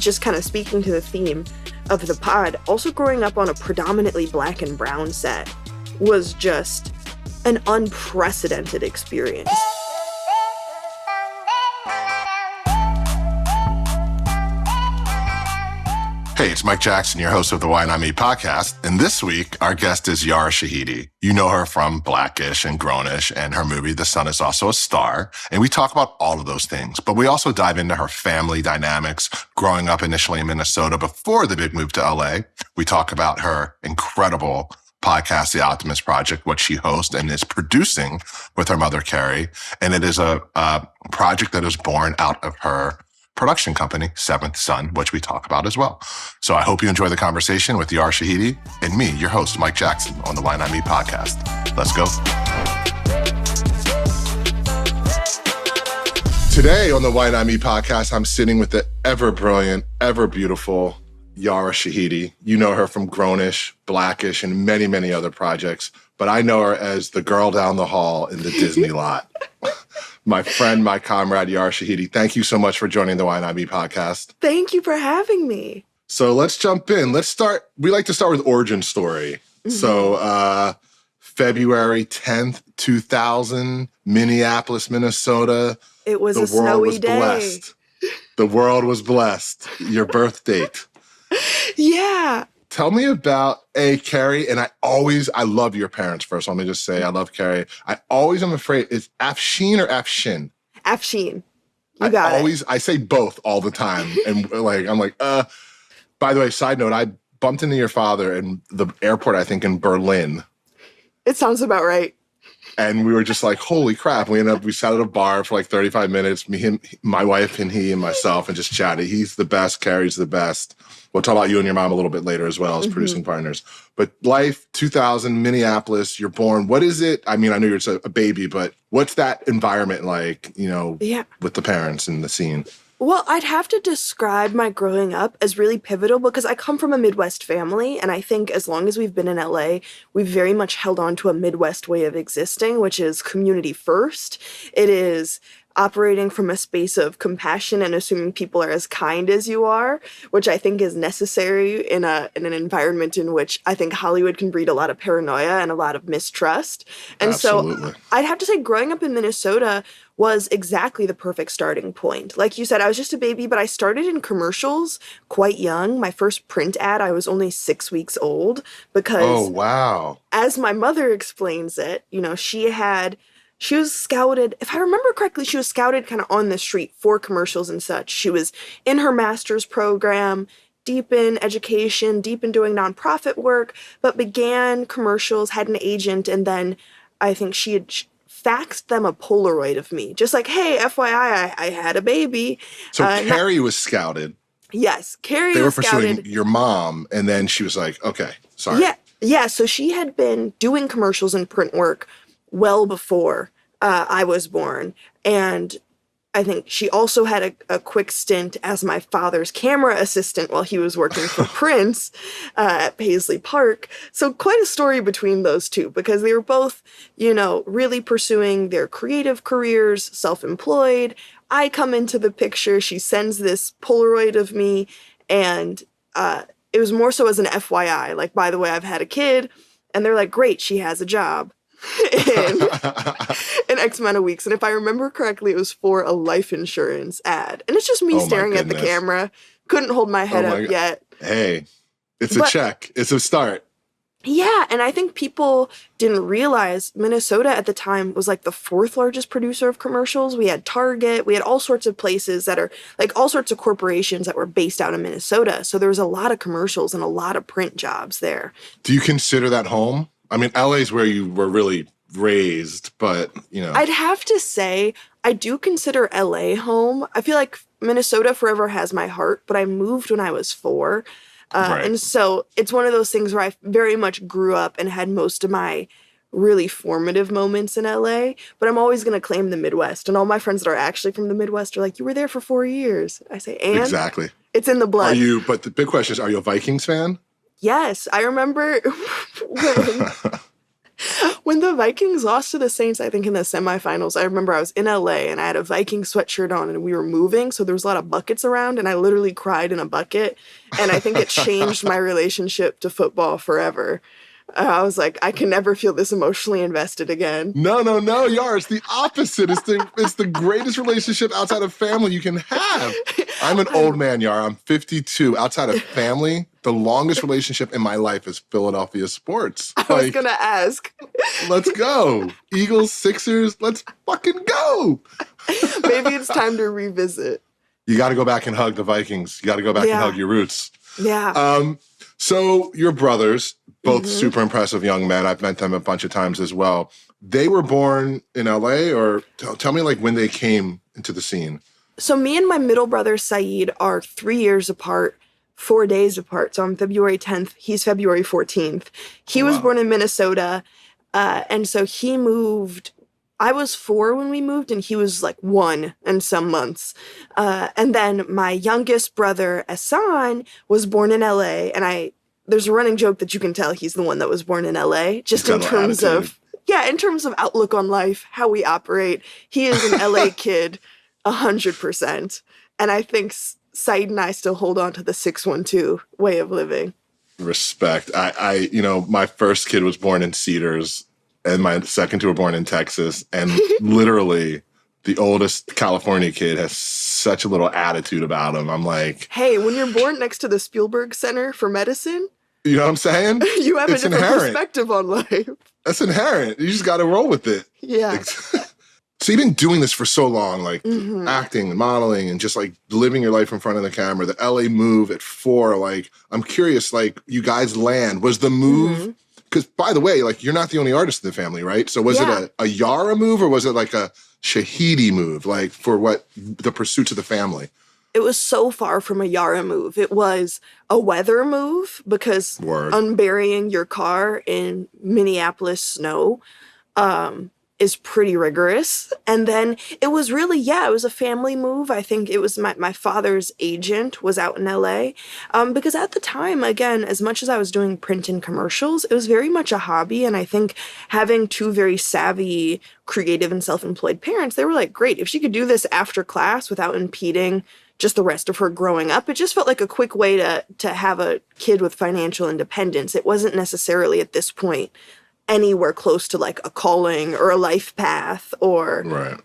just kind of speaking to the theme of the pod, also growing up on a predominantly black and brown set was just an unprecedented experience. Hey, it's Mike Jackson, your host of the Why Not Me podcast. And this week, our guest is Yara Shahidi. You know her from Blackish and Grownish and her movie, The Sun Is Also a Star. And we talk about all of those things. But we also dive into her family dynamics, growing up initially in Minnesota before the big move to LA. We talk about her incredible podcast, The Optimist Project, what she hosts and is producing with her mother, Carrie. And it is a project that is born out of her production company, Seventh Son, which we talk about as well. So I hope you enjoy the conversation with Yara Shahidi and me, your host, Mike Jackson, on the Why Not Me podcast. Let's go. Today on the Why Not Me podcast, I'm sitting with the ever brilliant, ever beautiful Yara Shahidi. You know her from Grownish, Blackish, and many, many other projects. But I know her as the girl down the hall in the Disney lot. My friend, my comrade, Yara Shahidi, thank you so much for joining the Why Not Me podcast. Thank you for having me. So let's jump in. We like to start with origin story. Mm-hmm. So February 10th, 2000, Minneapolis, Minnesota. It was a snowy day. Blessed. The world was blessed. Your birth date. Yeah. Tell me about Carrie, and I love your parents first. Let me just say, I love Carrie. I always am afraid, is Afshin or Afshin? Afshin. You got it. I say both all the time. And I'm like, by the way, side note, I bumped into your father in the airport, I think in Berlin. It sounds about right. And we were just like, holy crap. We sat at a bar for like 35 minutes, my wife and he and myself, and just chatted. He's the best. Carrie's the best. We'll talk about you and your mom a little bit later as well as producing partners. But life, 2000, Minneapolis, you're born. What is it? I mean, I know you're a baby, but what's that environment like, with the parents and the scene? Well, I'd have to describe my growing up as really pivotal because I come from a Midwest family, and I think as long as we've been in LA, we've very much held on to a Midwest way of existing, which is community first. It is operating from a space of compassion and assuming people are as kind as you are, which I think is necessary in an environment in which I think Hollywood can breed a lot of paranoia and a lot of mistrust. And Absolutely. So I'd have to say growing up in Minnesota was exactly the perfect starting point. Like you said, I was just a baby, but I started in commercials quite young. My first print ad, I was only 6 weeks old because, oh, wow. As my mother explains it, she was scouted, if I remember correctly, she was scouted kind of on the street for commercials and such. She was in her master's program, deep in education, deep in doing nonprofit work, but began commercials, had an agent, and then I think she had faxed them a Polaroid of me. Just like, hey, FYI, I had a baby. So Carrie was scouted. Yes, Carrie They was were scouted. pursuing your mom, and then she was like, okay, sorry. Yeah, so she had been doing commercials and print work well before I was born. And I think she also had a quick stint as my father's camera assistant while he was working for Prince at Paisley Park. So quite a story between those two because they were both, really pursuing their creative careers, self-employed. I come into the picture. She sends this Polaroid of me, and it was more so as an FYI. Like, by the way, I've had a kid. And they're like, great, she has a job. in X amount of weeks. And if I remember correctly, it was for a life insurance ad. And it's just me staring at the camera. Couldn't hold my head up yet. Hey, it's a check. It's a start. Yeah, and I think people didn't realize Minnesota at the time was like the 4th largest producer of commercials. We had Target. We had all sorts of places that are like all sorts of corporations that were based out in Minnesota. So there was a lot of commercials and a lot of print jobs there. Do you consider that home? I mean, LA is where you were really raised, but, I'd have to say I do consider LA home. I feel like Minnesota forever has my heart, but I moved when I was 4. Right. And so it's one of those things where I very much grew up and had most of my really formative moments in LA, but I'm always going to claim the Midwest. And all my friends that are actually from the Midwest are like, you were there for 4 years. I say, and? Exactly. It's in the blood. But the big question is, are you a Vikings fan? Yes. I remember When the Vikings lost to the Saints, I think in the semifinals, I remember I was in LA and I had a Viking sweatshirt on and we were moving, so there was a lot of buckets around and I literally cried in a bucket. And I think it changed my relationship to football forever. I was like, I can never feel this emotionally invested again. No, Yara. It's the opposite. It's the greatest relationship outside of family you can have. I'm an old man, Yara. I'm 52. Outside of family, the longest relationship in my life is Philadelphia sports. I was going to ask. Let's go. Eagles, Sixers, let's fucking go. Maybe it's time to revisit. You got to go back and hug the Vikings. You got to go back and hug your roots. Yeah. So your brothers, both super impressive young men. I've met them a bunch of times as well. They were born in LA, or tell me like when they came into the scene. So me and my middle brother, Saeed, are 3 years apart, 4 days apart. So I'm February 10th. He's February 14th. He was born in Minnesota. And so he moved. I was 4 when we moved, and he was like 1 and some months. And then my youngest brother, Asan, was born in LA. And there's a running joke that you can tell he's the one that was born in LA, just in terms of, in terms of outlook on life, how we operate. He is an LA kid, 100%. And I think Saeed and I still hold on to the 612 way of living. Respect. My first kid was born in Cedars, and my second two were born in Texas. And literally, the oldest California kid has such a little attitude about him. I'm like, hey, when you're born next to the Spielberg Center for Medicine, you know what I'm saying? You have a different perspective on life. That's inherent. You just got to roll with it. Yeah. So you've been doing this for so long, like acting and modeling and just like living your life in front of the camera. The LA move at 4, like, I'm curious, like, you guys land. Was the move, because by the way, like, you're not the only artist in the family, right? So was it a Yara move, or was it like a Shahidi move, like for what the pursuits of the family? It was so far from a Yara move. It was a weather move, because unburying your car in Minneapolis snow is pretty rigorous. And then it was really, it was a family move. I think it was my father's agent was out in LA. Because at the time, again, as much as I was doing print and commercials, it was very much a hobby. And I think having 2 very savvy, creative and self-employed parents, they were like, great, if she could do this after class without impeding just the rest of her growing up. It just felt like a quick way to have a kid with financial independence. It wasn't necessarily at this point anywhere close to like a calling or a life path or, I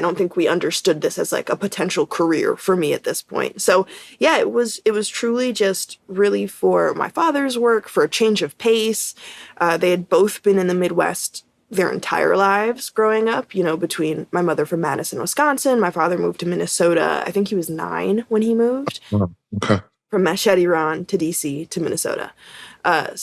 don't think we understood this as like a potential career for me at this point. So it was truly just really for my father's work, for a change of pace. They had both been in the Midwest their entire lives growing up, between my mother from Madison, Wisconsin. My father moved to Minnesota. I think he was 9 when he moved. Oh, okay. From Machete Run to DC to Minnesota. I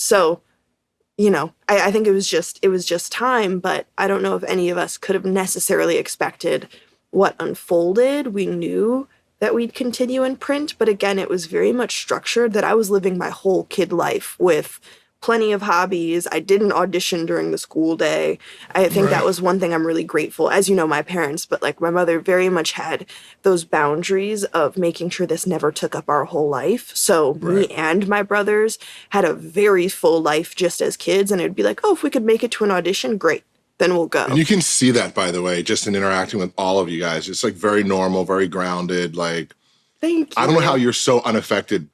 think it was just time, but I don't know if any of us could have necessarily expected what unfolded. We knew that we'd continue in print, but again, it was very much structured that I was living my whole kid life with plenty of hobbies. I didn't audition during the school day. I think that was one thing I'm really grateful. As you know, my parents, but like my mother very much had those boundaries of making sure this never took up our whole life. So me and my brothers had a very full life just as kids. And it'd be like, oh, if we could make it to an audition, great. Then we'll go. And you can see that, by the way, just in interacting with all of you guys. It's like very normal, very grounded. Like, thank you. I don't know how you're so unaffected.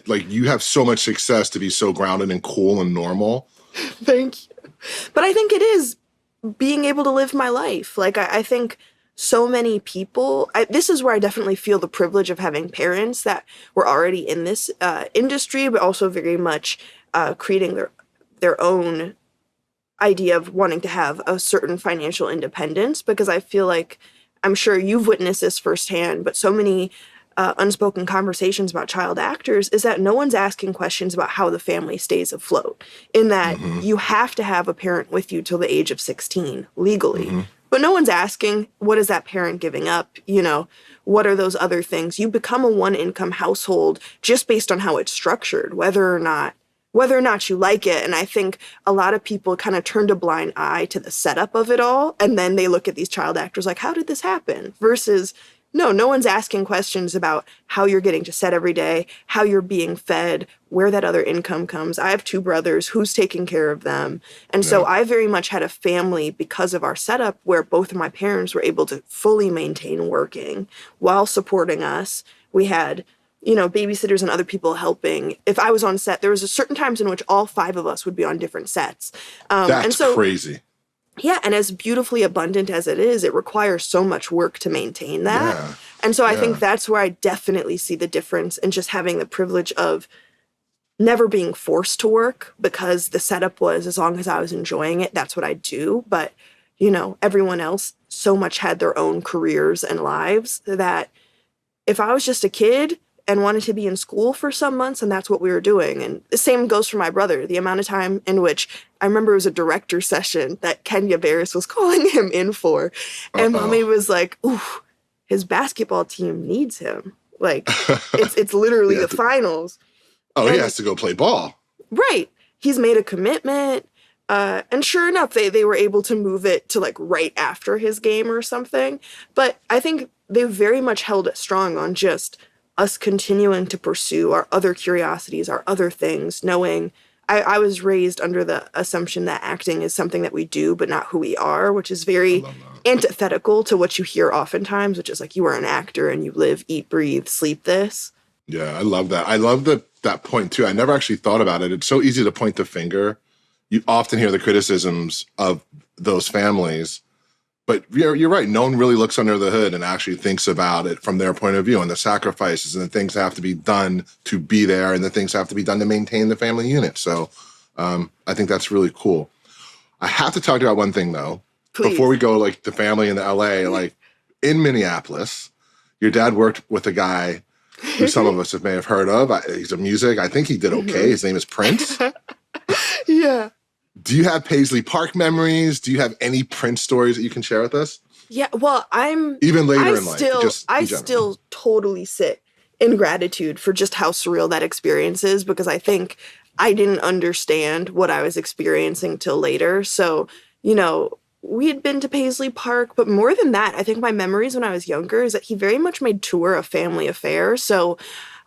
Like, you have so much success to be so grounded and cool and normal. Thank you. But I think it is being able to live my life. Like, I think so many people, this is where I definitely feel the privilege of having parents that were already in this industry, but also very much creating their own idea of wanting to have a certain financial independence. Because I feel like, I'm sure you've witnessed this firsthand, but so many unspoken conversations about child actors is that no one's asking questions about how the family stays afloat, in that you have to have a parent with you till the age of 16 legally. But no one's asking, what is that parent giving up? What are those other things? You become a 1-income household just based on how it's structured, whether or not you like it. And I think a lot of people kind of turned a blind eye to the setup of it all. And then they look at these child actors like, how did this happen? Versus No one's asking questions about how you're getting to set every day, how you're being fed, where that other income comes. I have two brothers, who's taking care of them. And so Yeah. I very much had a family because of our setup where both of my parents were able to fully maintain working while supporting us. We had, babysitters and other people helping. If I was on set, there was a certain times in which all five of us would be on different sets. And That's so crazy. yeah, and as beautifully abundant as it is, it requires so much work to maintain that. Yeah. And so I Yeah. think that's where I definitely see the difference in just having the privilege of never being forced to work, because the setup was, as long as I was enjoying it, that's what I do. But, everyone else so much had their own careers and lives that if I was just a kid and wanted to be in school for some months, and that's what we were doing. And the same goes for my brother. The amount of time in which I remember it was a director session that Kenya Barris was calling him in for. And mommy was like, ooh, his basketball team needs him. Like, it's literally Yeah, the finals. Oh, he has to go play ball. Right. He's made a commitment. And sure enough, they were able to move it to like right after his game or something. But I think they very much held it strong on just us continuing to pursue our other curiosities, our other things, knowing I was raised under the assumption that acting is something that we do, but not who we are, which is very antithetical to what you hear oftentimes, which is like, you are an actor and you live, eat, breathe, sleep this. Yeah, I love that. I love that point too. I never actually thought about it. It's so easy to point the finger. You often hear the criticisms of those families, but you're right. No one really looks under the hood and actually thinks about it from their point of view, and the sacrifices and the things that have to be done to be there, and the things that have to be done to maintain the family unit. So I think that's really cool. I have to talk about one thing though. Please. Before we go like the family in the LA, like in Minneapolis, your dad worked with a guy who some of us may have heard of. He's a music. I think he did okay. His name is Prince. Yeah. Do you have Paisley Park memories? Do you have any Prince stories that you can share with us? Yeah, well, even later in life. I still totally sit in gratitude for just how surreal that experience is, because I think I didn't understand what I was experiencing till later. So, we had been to Paisley Park, but more than that, I think my memories when I was younger is that he very much made tour a family affair. So,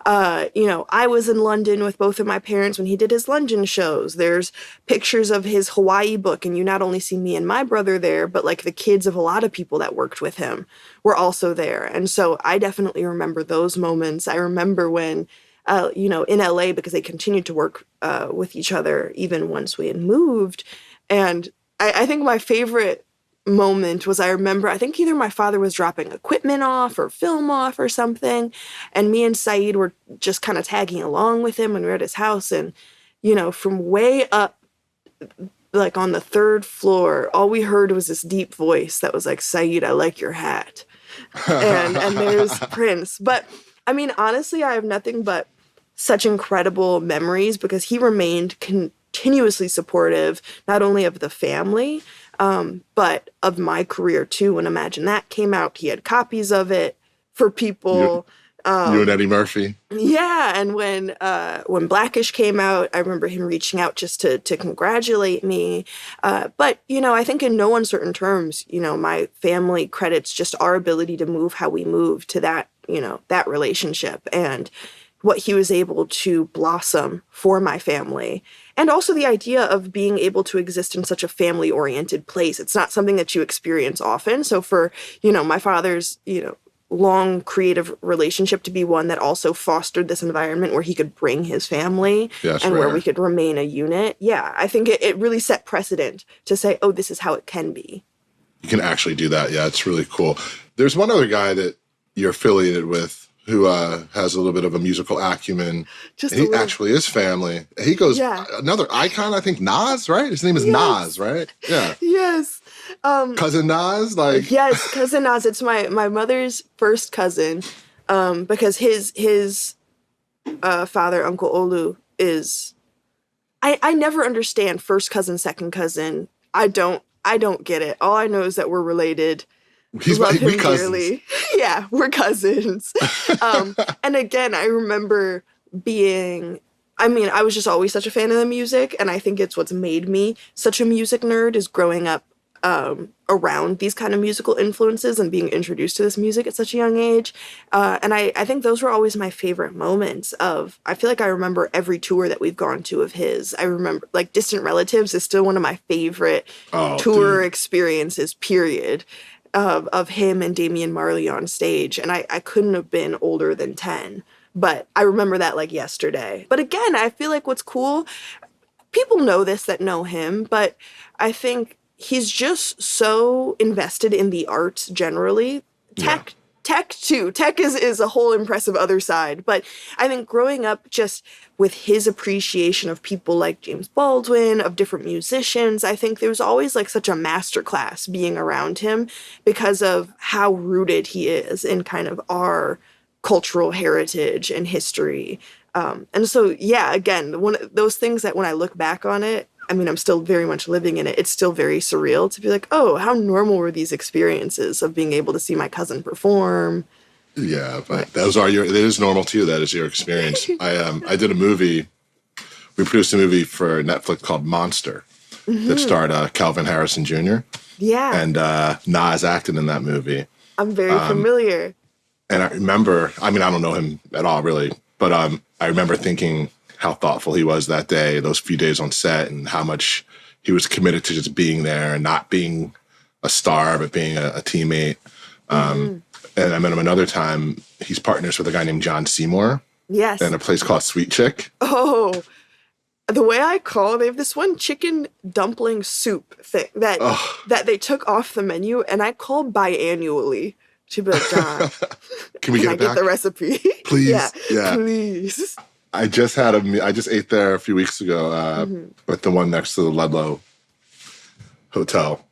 I was in London with both of my parents when he did his London shows. There's pictures of his Hawaii book, and you not only see me and my brother there, but like the kids of a lot of people that worked with him were also there. And so I definitely remember those moments. I remember when, in LA, because they continued to work with each other even once we had moved. And I think my favorite moment was, I remember, I think either my father was dropping equipment off or film off or something, and me and Saeed were just kind of tagging along with him when we were at his house. And, from way up, like on the third floor, all we heard was this deep voice that was like, Saeed, I like your hat. and there's Prince. But I mean, honestly, I have nothing but such incredible memories, because he remained continuously supportive, not only of the family, but of my career too. When Imagine That came out, he had copies of it for people. You and Eddie Murphy. Yeah, and when Blackish came out, I remember him reaching out just to congratulate me. But I think in no uncertain terms, my family credits just our ability to move how we move to that, that relationship, and what he was able to blossom for my family. And also the idea of being able to exist in such a family-oriented place. It's not something that you experience often. So for, my father's, long creative relationship to be one that also fostered this environment where he could bring his family and where we could remain a unit. Yeah, I think it really set precedent to say, oh, this is how it can be. You can actually do that. Yeah, it's really cool. There's one other guy that you're affiliated with who has a little bit of a musical acumen. He actually is family. He goes, another icon, I think, Nas, right? His name is Nas, right? Yeah. Yes. Cousin Nas? Yes, Cousin Nas. It's my mother's first cousin, because his father, Uncle Olu, is... I never understand first cousin, second cousin. I don't get it. All I know is that we're related. Love him dearly. Yeah, we're cousins. And again, I remember I was just always such a fan of the music, and I think it's what's made me such a music nerd, is growing up around these kind of musical influences and being introduced to this music at such a young age. And I think those were always my favorite moments of, I feel like I remember every tour that we've gone to of his. I remember, like, Distant Relatives is still one of my favorite tour experiences, period, of him and Damian Marley on stage. And I couldn't have been older than 10. But I remember that like yesterday. But again, I feel like what's cool, people know this that know him, but I think he's just so invested in the arts generally. Tech too. Tech is a whole impressive other side. But I think growing up just with his appreciation of people like James Baldwin, of different musicians, I think there was always like such a masterclass being around him because of how rooted he is in kind of our cultural heritage and history. And so, yeah, again, one of those things that when I look back on it, I mean, I'm still very much living in it. It's still very surreal to be like, oh, how normal were these experiences of being able to see my cousin perform? Yeah, but it is normal too. That is your experience. I did a movie. We produced a movie for Netflix called Monster that starred Calvin Harrison Jr. Yeah. And Nas acted in that movie. I'm very familiar. And I remember, I mean, I don't know him at all, really, but I remember thinking how thoughtful he was that day, those few days on set, and how much he was committed to just being there and not being a star, but being a teammate. And I met him another time. He's partners with a guy named John Seymour. Yes. In a place called Sweet Chick. Oh, the way I call, they have this one chicken dumpling soup thing that they took off the menu, and I call biannually. She'd be like, John, can I get the recipe? Please. Yeah, please. I just ate there a few weeks ago at the one next to the Ludlow Hotel.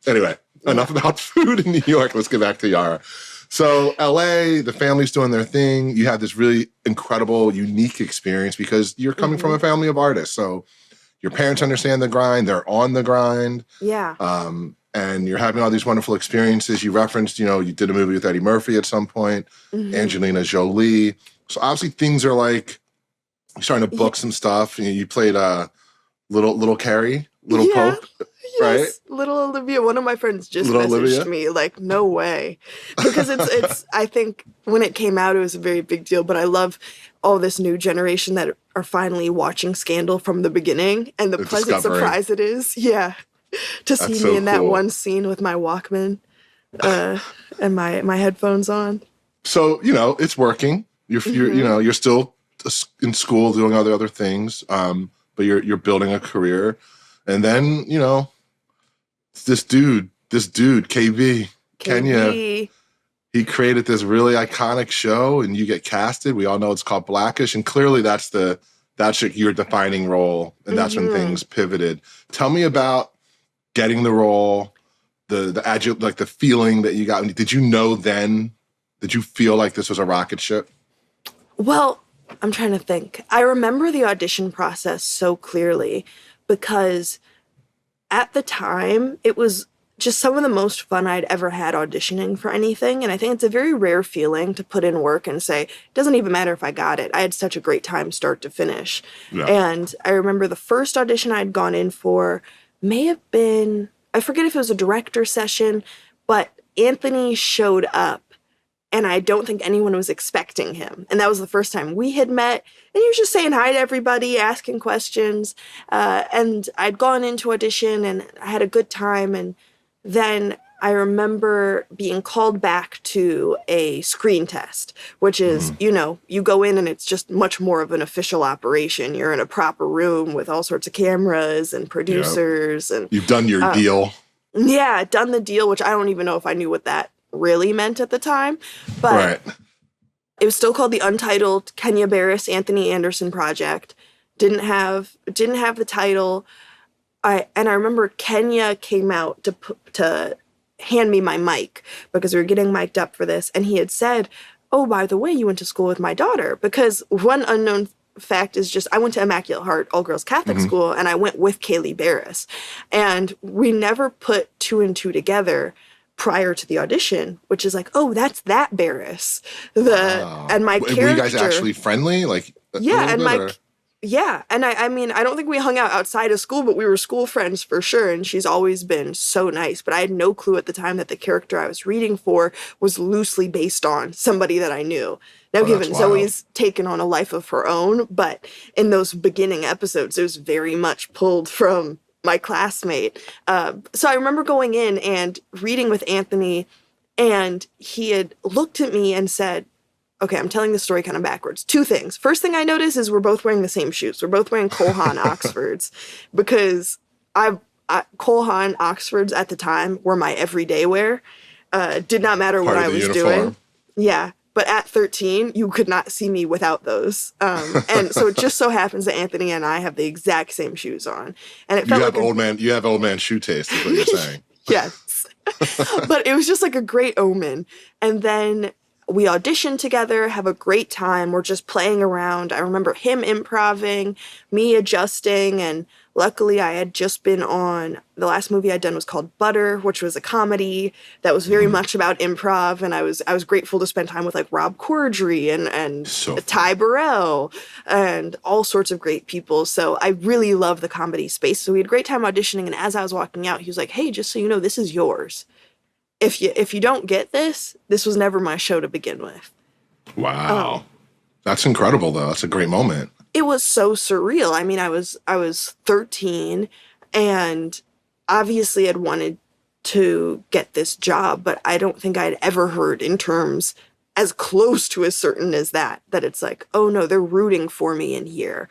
Anyway, enough about food in New York. Let's get back to Yara. So LA, the family's doing their thing. You had this really incredible, unique experience because you're coming from a family of artists. So your parents understand the grind. They're on the grind. Yeah. And you're having all these wonderful experiences. You referenced, you did a movie with Eddie Murphy at some point, Angelina Jolie. So obviously things are like, you're starting to book some stuff. You played Little Carrie, Little Pope, right? Yes, Little Olivia. One of my friends just messaged me like, no way. Because it's I think when it came out, it was a very big deal. But I love all this new generation that are finally watching Scandal from the beginning and the pleasant surprise it is. Yeah. To see me in that one scene with my Walkman and my headphones on. So, it's working. You're still in school doing other things, but you're building a career. And then, this dude, KB, Kenya, he created this really iconic show and you get casted. We all know it's called Blackish. And clearly that's your defining role. And that's when things pivoted. Tell me about getting the role, the feeling that you got. Did you know then? Did you feel like this was a rocket ship? Well, I'm trying to think. I remember the audition process so clearly because at the time, it was just some of the most fun I'd ever had auditioning for anything. And I think it's a very rare feeling to put in work and say, it doesn't even matter if I got it. I had such a great time start to finish. Yeah. And I remember the first audition I'd gone in for may have been, I forget if it was a director session, but Anthony showed up and I don't think anyone was expecting him. And that was the first time we had met. And he was just saying hi to everybody, asking questions. And I'd gone into audition and I had a good time. And then I remember being called back to a screen test, which is, you go in and it's just much more of an official operation. You're in a proper room with all sorts of cameras and producers. And you've done your deal. Yeah, done the deal, which I don't even know if I knew what that really meant at the time. But it was still called the Untitled Kenya Barris Anthony Anderson Project. Didn't have the title. I remember Kenya came out to hand me my mic because we were getting mic'd up for this. And he had said, oh, by the way, you went to school with my daughter. Because one unknown fact is just I went to Immaculate Heart all-girls Catholic school, and I went with Kaylee Barris. And we never put two and two together prior to the audition, which is like, oh, that's that Barris. And my character... Were you guys actually friendly? Yeah, and Yeah, and I mean, I don't think we hung out outside of school, but we were school friends for sure, and she's always been so nice. But I had no clue at the time that the character I was reading for was loosely based on somebody that I knew. Now, Oh, that's given wild. Zoe's taken on a life of her own, but in those beginning episodes, it was very much pulled from my classmate. So I remember going in and reading with Anthony, and he had looked at me and said, okay, I'm telling the story kind of backwards. Two things. First thing I noticed is we're both wearing the same shoes. We're both wearing Cole Haan Oxfords because Cole Haan Oxfords at the time were my everyday wear. Did not matter Part what of I the was uniform. doing. Yeah. But at 13, you could not see me without those. And so it just so happens that Anthony and I have the exact same shoes on. And it You felt have like you have old man shoe taste, is what you're saying. yes. But it was just like a great omen. And then we audition together, have a great time. We're just playing around. I remember him improving, me adjusting, and luckily I had just been on the last movie I'd done was called Butter, which was a comedy that was very much about improv, and I was grateful to spend time with like Rob Corddry and So Ty Burrell and all sorts of great people. So I really love the comedy space. So we had a great time auditioning, and as I was walking out, he was like, "Hey, just so you know, this is yours. If you don't get this, this was never my show to begin with." wow. That's incredible though. That's a great moment. It was so surreal. I mean, I was 13 and obviously had wanted to get this job, but I don't think I'd ever heard in terms as close to as certain as that it's like, oh no, they're rooting for me in here.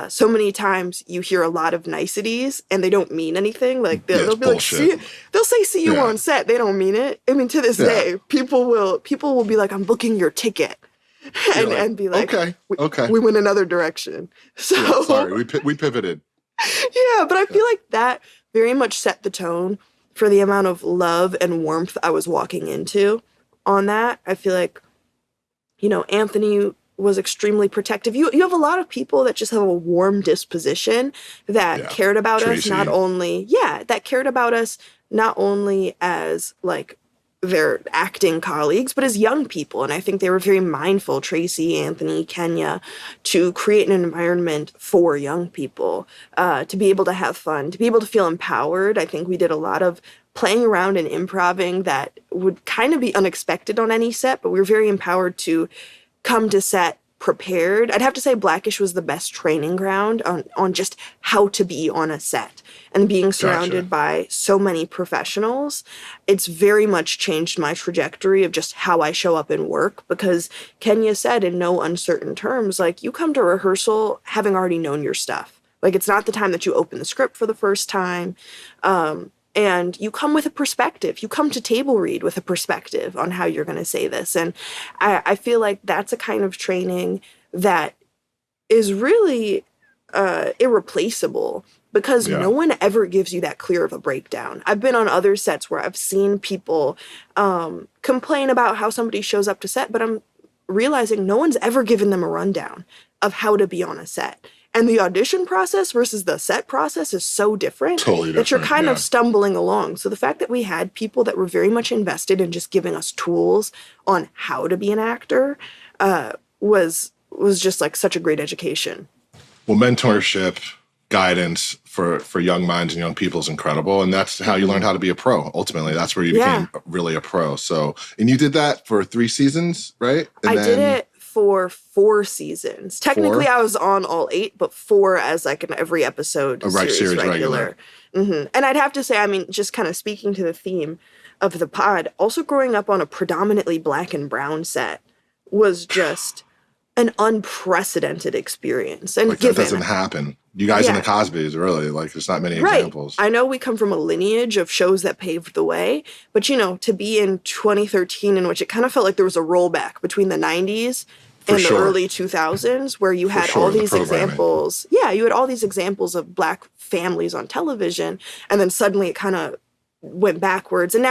So many times you hear a lot of niceties and they don't mean anything. Like Yeah, they'll it's be like, bullshit. they'll say see you Yeah. on set. They don't mean it. I mean, to this Yeah. day, people will be like, I'm booking your ticket. You're And, like, and be like, okay, okay. we went another direction. So Yeah, sorry, we pivoted. yeah, but I feel like that very much set the tone for the amount of love and warmth I was walking into on that. I feel like, Anthony was extremely protective. You have a lot of people that just have a warm disposition that Yeah. cared about Tracy. that cared about us not only as like their acting colleagues, but as young people. And I think they were very mindful, Tracy, Anthony, Kenya, to create an environment for young people, to be able to have fun, to be able to feel empowered. I think we did a lot of playing around and improving that would kind of be unexpected on any set, but we were very empowered to come to set prepared. I'd have to say Blackish was the best training ground on just how to be on a set. And being surrounded by so many professionals, it's very much changed my trajectory of just how I show up in work, because Kenya said in no uncertain terms, like, you come to rehearsal having already known your stuff. Like, it's not the time that you open the script for the first time. And you come with a perspective. You come to table read with a perspective on how you're going to say this. And I feel like that's a kind of training that is really irreplaceable, because Yeah. no one ever gives you that clear of a breakdown. I've been on other sets where I've seen people complain about how somebody shows up to set, but I'm realizing no one's ever given them a rundown of how to be on a set. And the audition process versus the set process is so different, Totally that you're different, kind yeah. of stumbling along. So the fact that we had people that were very much invested in just giving us tools on how to be an actor was just like such a great education. Well, mentorship, guidance for young minds and young people is incredible. And that's how you learned how to be a pro. Ultimately, that's where you became really a pro. So, and you did that for 3 seasons, right? And I did it for 4 seasons. Technically, 4? I was on all 8, but 4 as like an every episode series regular. And I'd have to say, I mean, just kind of speaking to the theme of the pod, also growing up on a predominantly black and brown set was just an unprecedented experience. And Like, that doesn't happen. You guys in the Cosbys, really, like, there's not many examples. I know we come from a lineage of shows that paved the way, but to be in 2013, in which it kind of felt like there was a rollback between the 90s and the early 2000s, where you had all these examples. Yeah, you had all these examples of black families on television, and then suddenly it kind of went backwards. And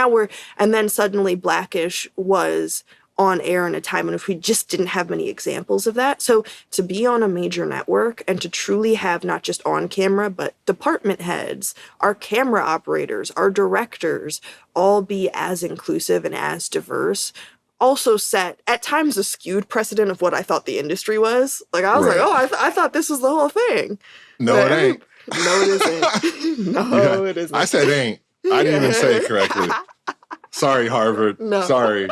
then suddenly Blackish was on air in a time in which we just didn't have many examples of that. So to be on a major network and to truly have not just on camera, but department heads, our camera operators, our directors, all be as inclusive and as diverse also set at times a skewed precedent of what I thought the industry was. Like I was like, Right. oh, I thought this was the whole thing. No, it Every ain't. no, it isn't. Yeah, No, it I isn't. said ain't. I didn't even say it correctly. Sorry, Harvard. No. Sorry.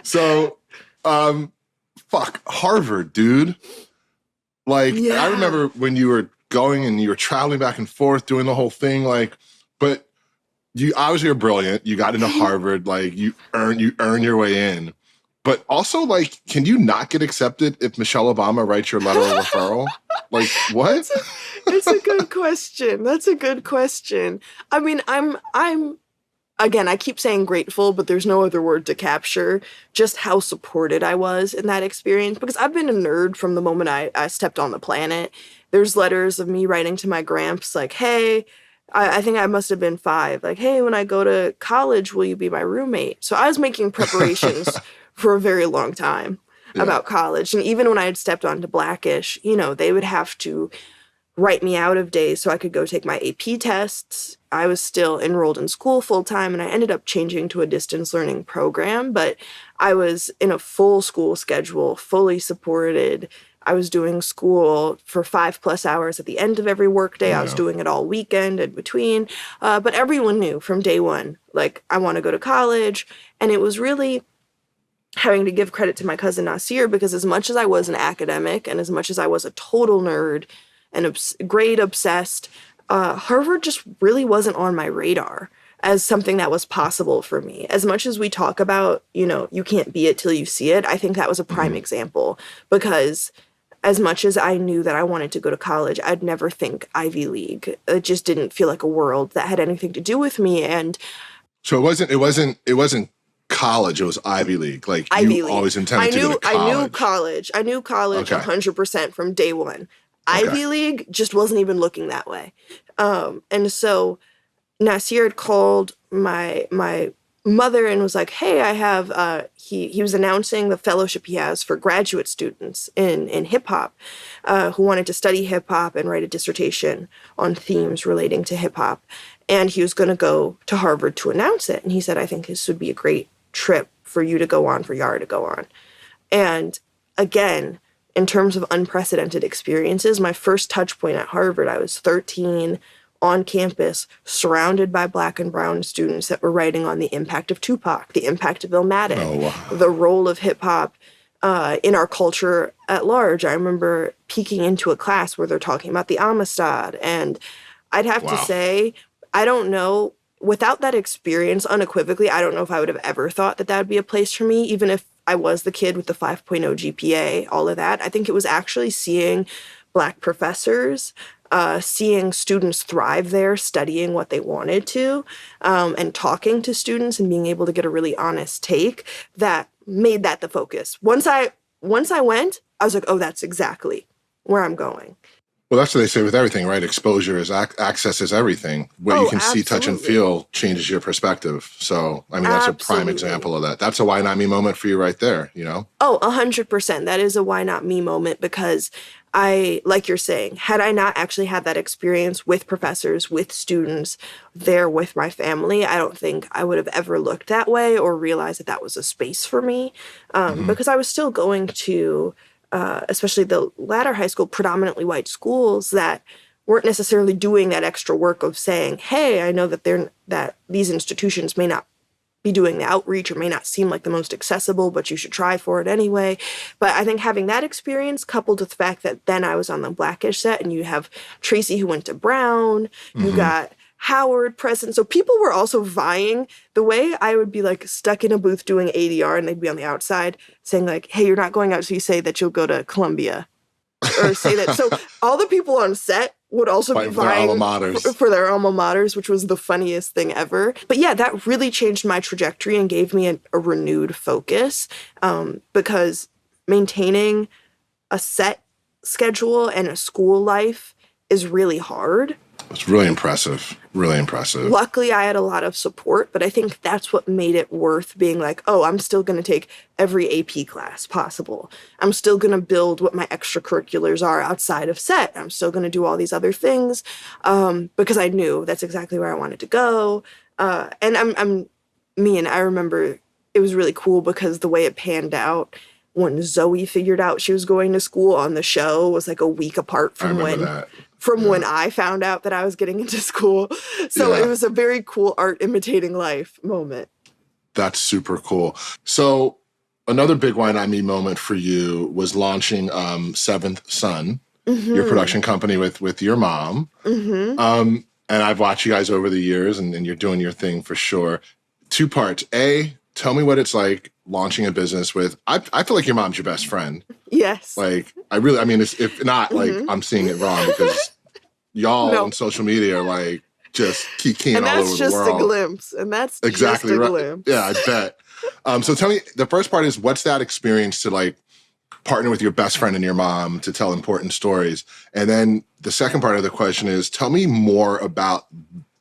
So, fuck Harvard, dude. Like, Yeah. I remember when you were going and you were traveling back and forth, doing the whole thing. Like, but you obviously are brilliant. You got into Harvard. Like, you earn your way in. But also, like, can you not get accepted if Michelle Obama writes your letter of referral? Like, what? It's a good question. That's a good question. I mean, I'm again, I keep saying grateful, but there's no other word to capture just how supported I was in that experience because I've been a nerd from the moment I stepped on the planet. There's letters of me writing to my gramps like, hey, I think I must have been 5. Like, hey, when I go to college, will you be my roommate? So I was making preparations for a very long time about college. And even when I had stepped onto Blackish, they would have to write me out of days so I could go take my AP tests. I was still enrolled in school full time and I ended up changing to a distance learning program, but I was in a full school schedule, fully supported. I was doing school for 5+ hours at the end of every workday. I was doing it all weekend in between. But everyone knew from day one, like, I want to go to college. And it was really having to give credit to my cousin Nasir because as much as I was an academic and as much as I was a total nerd, and grade obsessed, Harvard just really wasn't on my radar as something that was possible for me. As much as we talk about, you can't be it till you see it, I think that was a prime example because as much as I knew that I wanted to go to college, I'd never think Ivy League. It just didn't feel like a world that had anything to do with me. And so it wasn't college. It was Ivy League. Like Ivy you League. always intended to go to college. I knew college Okay. 100% from day one. Okay. Ivy League just wasn't even looking that way. And so Nasir had called my mother and was like, hey, I have, he was announcing the fellowship he has for graduate students in hip hop who wanted to study hip hop and write a dissertation on themes relating to hip hop. And he was going to go to Harvard to announce it. And he said, I think this would be a great trip for you to go on, for Yara to go on. And again, in terms of unprecedented experiences, my first touch point at Harvard, I was 13 on campus, surrounded by Black and brown students that were writing on the impact of Tupac, the impact of Illmatic, the role of hip hop in our culture at large. I remember peeking into a class where they're talking about the Amistad. And I'd have to say, I don't know, without that experience, unequivocally, I don't know if I would have ever thought that that would be a place for me, even if I was the kid with the 5.0 GPA, all of that. I think it was actually seeing Black professors, seeing students thrive there, studying what they wanted to, and talking to students and being able to get a really honest take that made that the focus. Once I went, I was like, oh, that's exactly where I'm going. Well, that's what they say with everything, right? Exposure is access is everything. What you can see, touch, and feel changes your perspective. So, I mean, that's a prime example of that. That's a why not me moment for you right there, Oh, 100%. That is a why not me moment because like you're saying, had I not actually had that experience with professors, with students, there with my family, I don't think I would have ever looked that way or realized that that was a space for me because I was still going to especially the latter high school, predominantly white schools that weren't necessarily doing that extra work of saying, hey, I know that these institutions may not be doing the outreach or may not seem like the most accessible, but you should try for it anyway. But I think having that experience coupled with the fact that then I was on the Blackish set and you have Tracy who went to Brown, you got Howard present. So people were also vying. The way I would be like stuck in a booth doing ADR and they'd be on the outside saying like, hey, you're not going out, so you say that you'll go to Columbia or say that. So all the people on set would also be vying for their alma maters, which was the funniest thing ever. But yeah, that really changed my trajectory and gave me a renewed focus because maintaining a set schedule and a school life is really hard. It's really impressive. Really impressive. Luckily, I had a lot of support, but I think that's what made it worth being like, oh, I'm still going to take every AP class possible. I'm still going to build what my extracurriculars are outside of set. I'm still going to do all these other things because I knew that's exactly where I wanted to go. And I remember it was really cool because the way it panned out when Zoe figured out she was going to school on the show was like a week apart from when I found out that I was getting into school. So it was a very cool art imitating life moment. That's super cool. So another big Why Not Me moment for you was launching Seventh Son, your production company with your mom. And I've watched you guys over the years, and you're doing your thing for sure. 2 parts. A, tell me what it's like launching a business with, I feel like your mom's your best friend. Yes. Like, if not, like, I'm seeing it wrong because y'all on social media are like, just keying all over the world. And that's just a glimpse. And that's exactly just a right. glimpse. Yeah, I bet. So tell me, the first part is, what's that experience to like partner with your best friend and your mom to tell important stories? And then the second part of the question is, tell me more about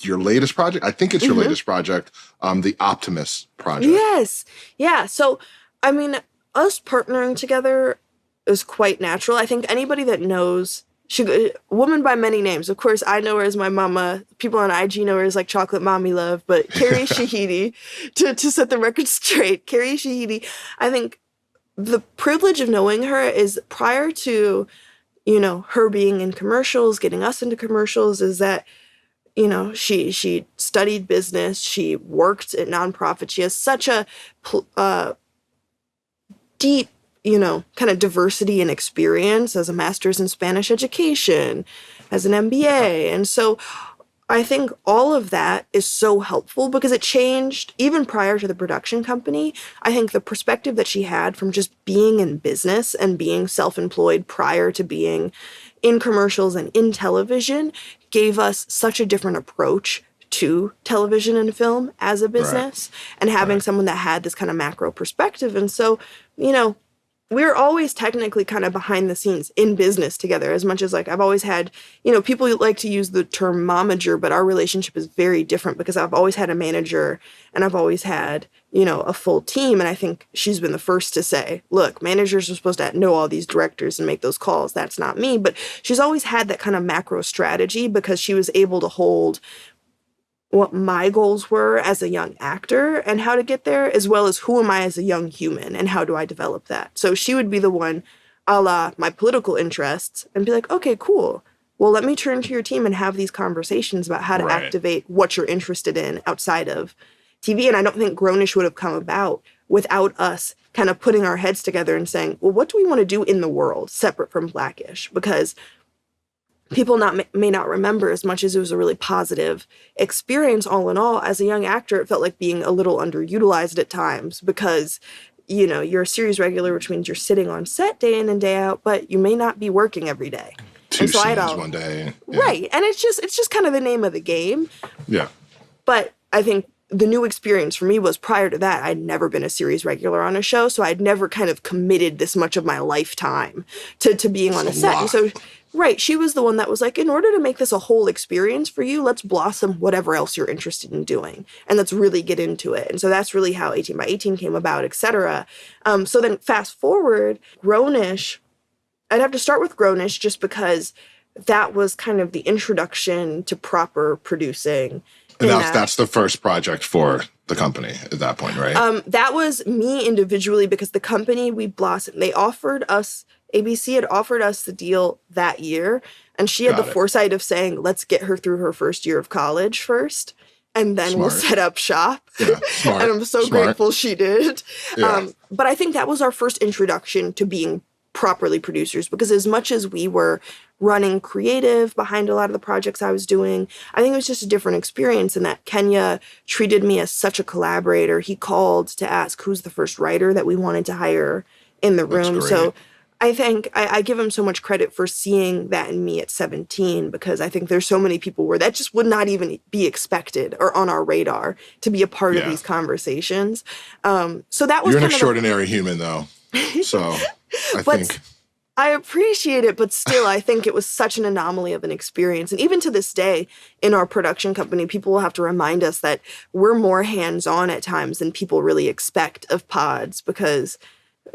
your latest project. I think it's your latest project, the Optimist Project. Yes. Yeah. So, I mean, us partnering together is quite natural. I think anybody that knows, woman by many names. Of course, I know her as my mama. People on IG know her as like Chocolate Mommy Love. But Yara Shahidi, to set the record straight, Yara Shahidi, I think the privilege of knowing her is prior to, you know, her being in commercials, getting us into commercials, is that, you know, she studied business, she worked at nonprofits. She has such a deep, you know, kind of diversity and experience as a master's in Spanish education, as an MBA. And so I think all of that is so helpful because it changed even prior to the production company. I think the perspective that she had from just being in business and being self-employed prior to being in commercials and in television gave us such a different approach to television and film as a business, and having someone that had this kind of macro perspective. And so, you know, we're always technically kind of behind the scenes in business together, as much as like I've always had, you know, people like to use the term momager, but our relationship is very different because I've always had a manager and I've always had, you know, a full team. And I think she's been the first to say, look, managers are supposed to know all these directors and make those calls. That's not me. But she's always had that kind of macro strategy because she was able to hold what my goals were as a young actor and how to get there, as well as who am I as a young human and how do I develop that. So she would be the one, a la my political interests, and be like, okay, cool. Well, let me turn to your team and have these conversations about how to activate what you're interested in outside of TV. And I don't think Grownish would have come about without us kind of putting our heads together and saying, well, what do we want to do in the world separate from Blackish? Because people may not remember, as much as it was a really positive experience all in all, as a young actor, it felt like being a little underutilized at times because, you know, you're a series regular, which means you're sitting on set day in and day out, but you may not be working every day. Two scenes one day. Yeah. Right. And it's just kind of the name of the game. Yeah. But I think the new experience for me was prior to that, I'd never been a series regular on a show. So I'd never kind of committed this much of my lifetime to being on a set. And so, right, she was the one that was like, in order to make this a whole experience for you, let's blossom whatever else you're interested in doing. And let's really get into it. And so that's really how 18 by 18 came about, etc. So then fast forward, Grownish, I'd have to start with Grownish just because that was kind of the introduction to proper producing. And that's the first project for the company at that point, right? That was me individually because the company, we blossomed. They offered us, ABC had offered us the deal that year, and she had the foresight of saying, let's get her through her first year of college first, and then we'll set up shop. Yeah, smart. And I'm so grateful she did. Yeah. But I think that was our first introduction to being properly producers, because as much as we were running creative behind a lot of the projects I was doing, I think it was just a different experience in that Kenya treated me as such a collaborator. He called to ask who's the first writer that we wanted to hire in the room. So I think I give him so much credit for seeing that in me at 17, because I think there's so many people where that just would not even be expected or on our radar to be a part of these conversations. So that was You're an extraordinary human, though. So I think I appreciate it, but still, I think it was such an anomaly of an experience. And even to this day, in our production company, people will have to remind us that we're more hands-on at times than people really expect of pods, because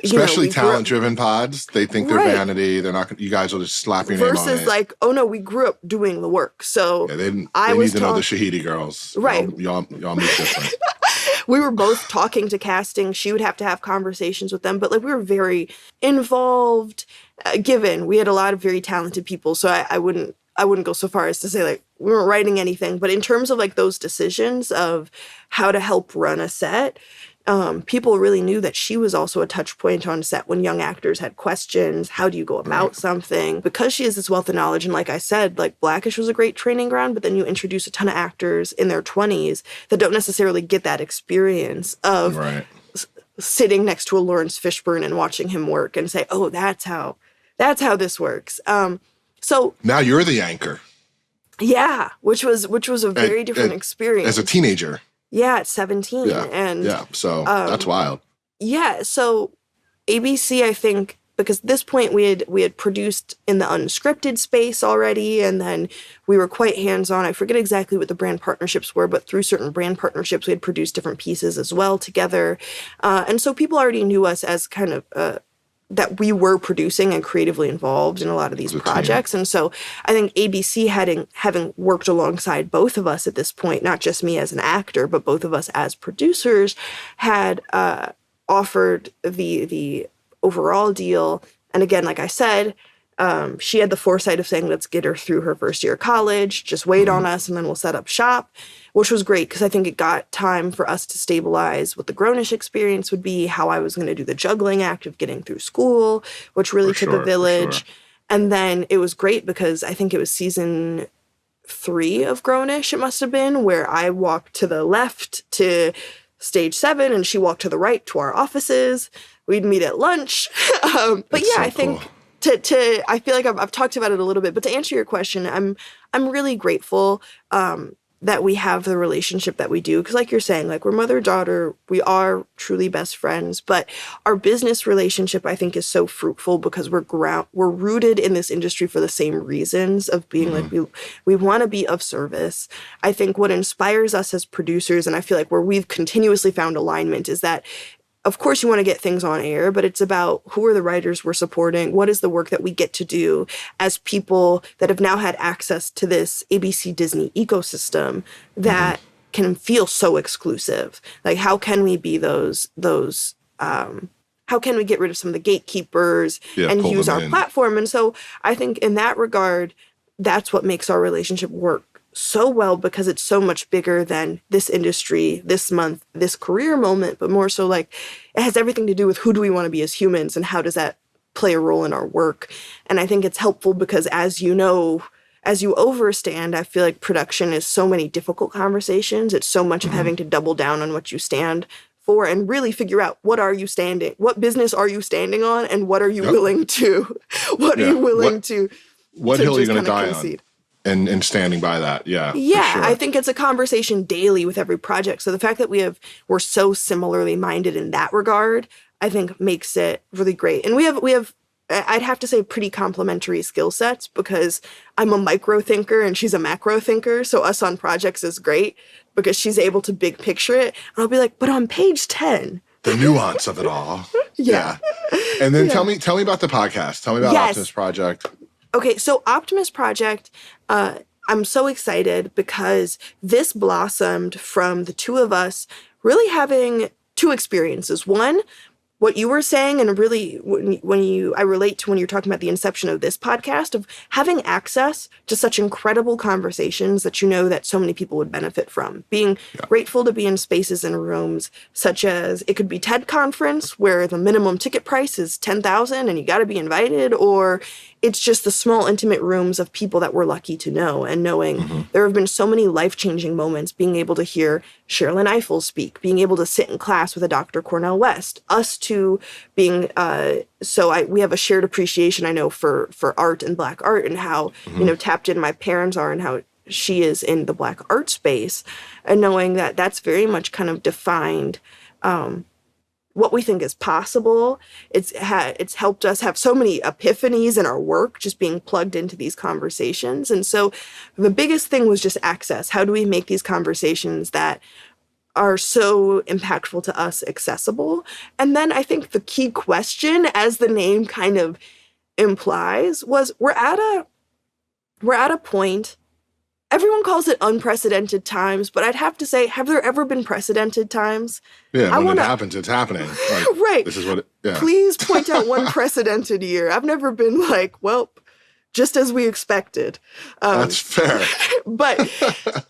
especially talent-driven pods, they think they're vanity. They're not. You guys will just slap your name on it. Versus like, oh no, we grew up doing the work. So they need to know the Shahidi girls. Right. Y'all move different. we were both talking to casting. She would have to have conversations with them, but like we were very involved. Given we had a lot of very talented people, so I wouldn't go so far as to say like we weren't writing anything. But in terms of like those decisions of how to help run a set, people really knew that she was also a touch point on set when young actors had questions. How do you go about something? Because she has this wealth of knowledge. And like I said, like Blackish was a great training ground, but then you introduce a ton of actors in their 20s that don't necessarily get that experience of sitting next to a Lawrence Fishburne and watching him work and say, oh, that's how this works. So now you're the anchor. Yeah, which was a very different experience. As a teenager. Yeah, at 17. Yeah, and so that's wild. Yeah, so ABC, I think, because at this point we had produced in the unscripted space already, and then we were quite hands-on. I forget exactly what the brand partnerships were, but through certain brand partnerships, we had produced different pieces as well together. And so people already knew us as kind of that we were producing and creatively involved in a lot of these projects. And so I think ABC having worked alongside both of us at this point, not just me as an actor, but both of us as producers, had offered the overall deal. And again, like I said, she had the foresight of saying, let's get her through her first year of college, just wait on us and then we'll set up shop, which was great because I think it got time for us to stabilize what the Grownish experience would be, how I was going to do the juggling act of getting through school, which really took a village. And then it was great because I think it was season 3 of Grownish, it must have been, where I walked to the left to stage 7 and she walked to the right to our offices. We'd meet at lunch. But yeah, so I think cool. I feel like I've talked about it a little bit, but to answer your question, I'm really grateful that we have the relationship that we do. Because like you're saying, like we're mother-daughter, we are truly best friends, but our business relationship, I think, is so fruitful because we're rooted in this industry for the same reasons of being like, we want to be of service. I think what inspires us as producers, and I feel like where we've continuously found alignment, is that of course you want to get things on air, but it's about who are the writers we're supporting? What is the work that we get to do as people that have now had access to this ABC Disney ecosystem that can feel so exclusive? Like, how can we be those how can we get rid of some of the gatekeepers and use our platform? And so I think in that regard, that's what makes our relationship work so well, because it's so much bigger than this industry, this month, this career moment, but more so like it has everything to do with who do we want to be as humans and how does that play a role in our work. And I think it's helpful because, as you know, as you overstand, I feel like production is so many difficult conversations. It's so much of having to double down on what you stand for and really figure out what business are you standing on, and what are you willing to, what hill are you going to die on? And standing by that, yeah, sure. I think it's a conversation daily with every project. So the fact that we're so similarly minded in that regard, I think makes it really great. And we have I'd have to say pretty complementary skill sets, because I'm a micro thinker and she's a macro thinker. So us on projects is great because she's able to big picture it. And I'll be like, but on page 10, the nuance of it all. Yeah. And then tell me about the podcast. Tell me about Optimist Project. Okay, so Optimist Project, I'm so excited because this blossomed from the two of us really having two experiences. One, what you were saying, and really I relate to when you're talking about the inception of this podcast, of having access to such incredible conversations that you know that so many people would benefit from. Being grateful to be in spaces and rooms such as, it could be TED Conference where the minimum ticket price is $10,000 and you got to be invited, or it's just the small intimate rooms of people that we're lucky to know, and knowing there have been so many life-changing moments, being able to hear Sherilyn Ifill speak, being able to sit in class with a Dr. Cornel West, us two being, we have a shared appreciation, I know, for art and Black art, and how, tapped in my parents are and how she is in the Black art space, and knowing that that's very much kind of defined what we think is possible. It's helped us have so many epiphanies in our work, just being plugged into these conversations. And so the biggest thing was just access. How do we make these conversations that are so impactful to us accessible? And then I think the key question, as the name kind of implies, was we're at a point everyone calls it unprecedented times, but I'd have to say, have there ever been precedented times? Yeah, when it happens, it's happening. Like, right. This is what Please point out one precedented year. I've never been like, well, just as we expected. That's fair. But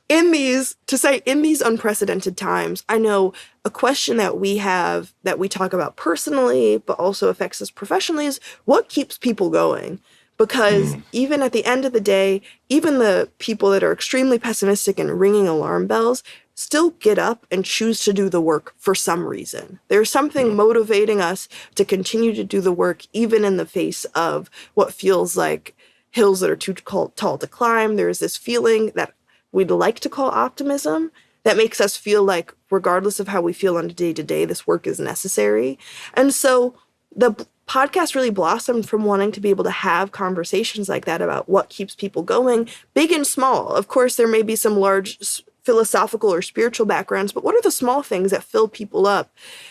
in these unprecedented times, I know a question that we have that we talk about personally, but also affects us professionally is what keeps people going? Because even at the end of the day, even the people that are extremely pessimistic and ringing alarm bells still get up and choose to do the work for some reason. There's something motivating us to continue to do the work, even in the face of what feels like hills that are too tall to climb. There's this feeling that we'd like to call optimism that makes us feel like, regardless of how we feel on a day-to-day, this work is necessary. And so the podcast really blossomed from wanting to be able to have conversations like that about what keeps people going, big and small. Of course, there may be some large philosophical or spiritual backgrounds, but what are the small things that fill people up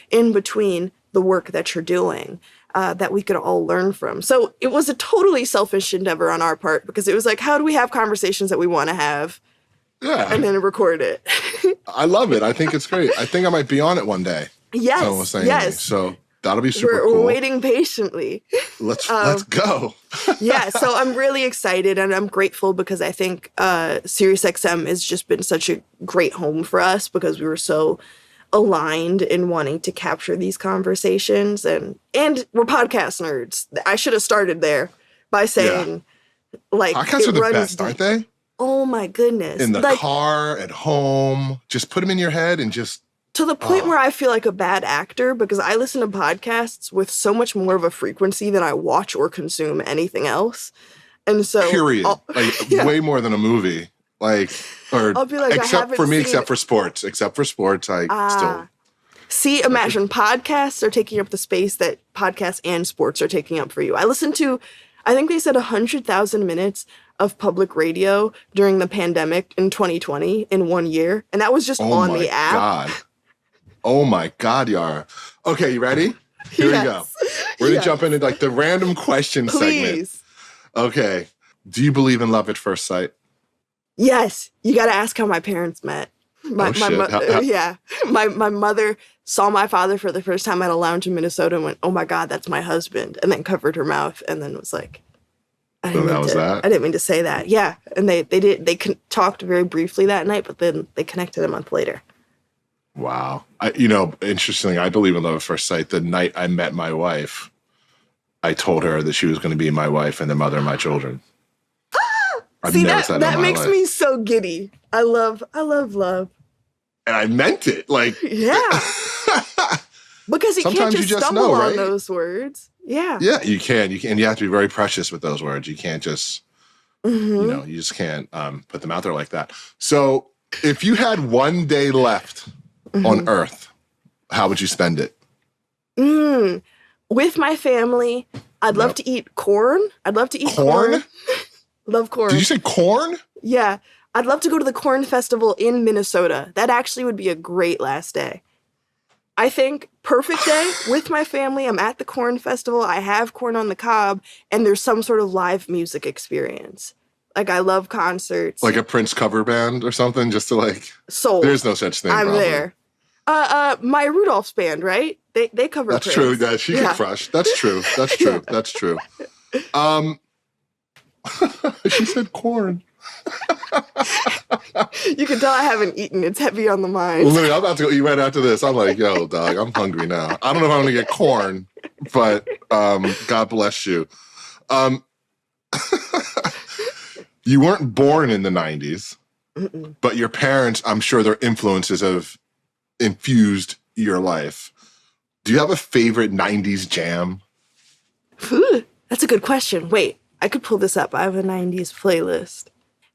in between the work that you're doing? That we could all learn from. So it was a totally selfish endeavor on our part, because it was like, how do we have conversations that we want to have? Yeah. And then record it. I love it. I think it's great. I think I might be on it one day. Yes. Someone was saying yes. to me. So that'll be super cool. We're waiting patiently. Let's go. Yeah. So I'm really excited, and I'm grateful because I think SiriusXM has just been such a great home for us, because we were so aligned in wanting to capture these conversations, and we're podcast nerds. I should have started there by saying, like, podcasts are the best, aren't they? Oh my goodness. In the car, at home, just put them in your head and just... To the point where I feel like a bad actor, because I listen to podcasts with so much more of a frequency than I watch or consume anything else. And so... Period. Way more than a movie. Like, or I'll be like, except for sports. Except for sports, still... See, imagine podcasts are taking up the space that podcasts and sports are taking up for you. I listened to, I think they said 100,000 minutes of public radio during the pandemic in 2020 in 1 year. And that was just on the app. God. Oh my God, Yara. Okay, you ready? Here we go. We're going to jump into like the random question segment. Okay. Do you believe in love at first sight? Yes. You got to ask how my parents met. My mother saw my father for the first time at a lounge in Minnesota and went, "Oh my God, that's my husband," and then covered her mouth and then was like, I didn't mean to say that. Yeah. And they talked very briefly that night, but then they connected a month later. Wow. Interestingly, I believe in love at first sight. The night I met my wife, I told her that she was going to be my wife and the mother of my children. See, that makes me so giddy. I love love. And I meant it. Like, yeah. Because you can't just stumble on those words. Yeah. Yeah, you can. And you have to be very precious with those words. You can't just, you just can't put them out there like that. So if you had one day left on Earth, how would you spend it? With my family. I'd love to eat corn. I'd love to eat corn. Love corn. Did you say corn? Yeah. I'd love to go to the corn festival in Minnesota. That actually would be a great last day. I think perfect day with my family. I'm at the corn festival. I have corn on the cob, and there's some sort of live music experience. Like, I love concerts. Like a Prince cover band or something, just to like... Sold. There's no such thing, I'm probably. there. My Rudolph's band, right? They cover That's Prince. True. Yeah, she can crush. That's true. That's true. That's true. She said corn. You can tell I haven't eaten. It's heavy on the mind. Literally, I'm about to go eat right after this. I'm like, yo, dog, I'm hungry now. I don't know if I'm going to get corn, but God bless you. You weren't born in the 90s, but your parents, I'm sure their influences have infused your life. Do you have a favorite 90s jam? That's a good question. Wait, I could pull this up. I have a 90s playlist.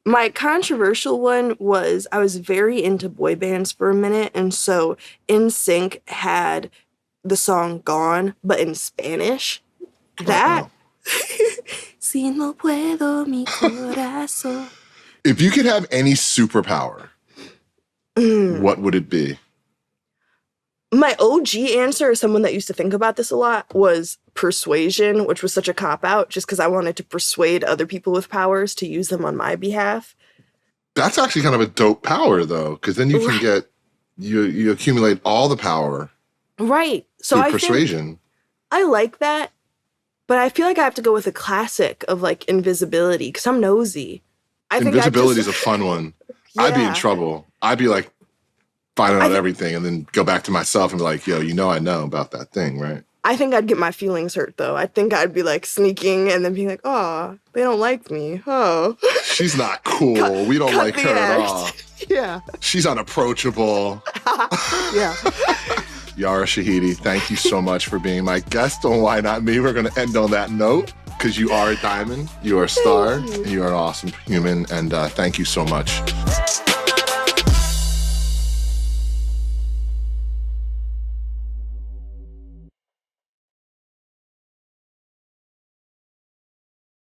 My controversial one was I was very into boy bands for a minute, and so NSYNC had the song Gone, but in Spanish. That... Si no puedo mi corazón. If you could have any superpower, what would it be? My OG answer, as someone that used to think about this a lot, was persuasion, which was such a cop-out just because I wanted to persuade other people with powers to use them on my behalf. That's actually kind of a dope power, though, because then you can get, you accumulate all the power. Right. So through I persuasion. think I like that, but I feel like I have to go with a classic of like invisibility because I'm nosy. Invisibility is a fun one. Yeah. I'd be in trouble. I'd be like finding out everything and then go back to myself and be like, yo, I know about that thing, right? I think I'd get my feelings hurt, though. I think I'd be, like, sneaking and then being like, oh, they don't like me. Oh. She's not cool. We don't like her at all. Yeah. She's unapproachable. Yeah. Yara Shahidi, thank you so much for being my guest on Why Not Me. We're going to end on that note because you are a diamond, you are a star, and you are an awesome human, and thank you so much.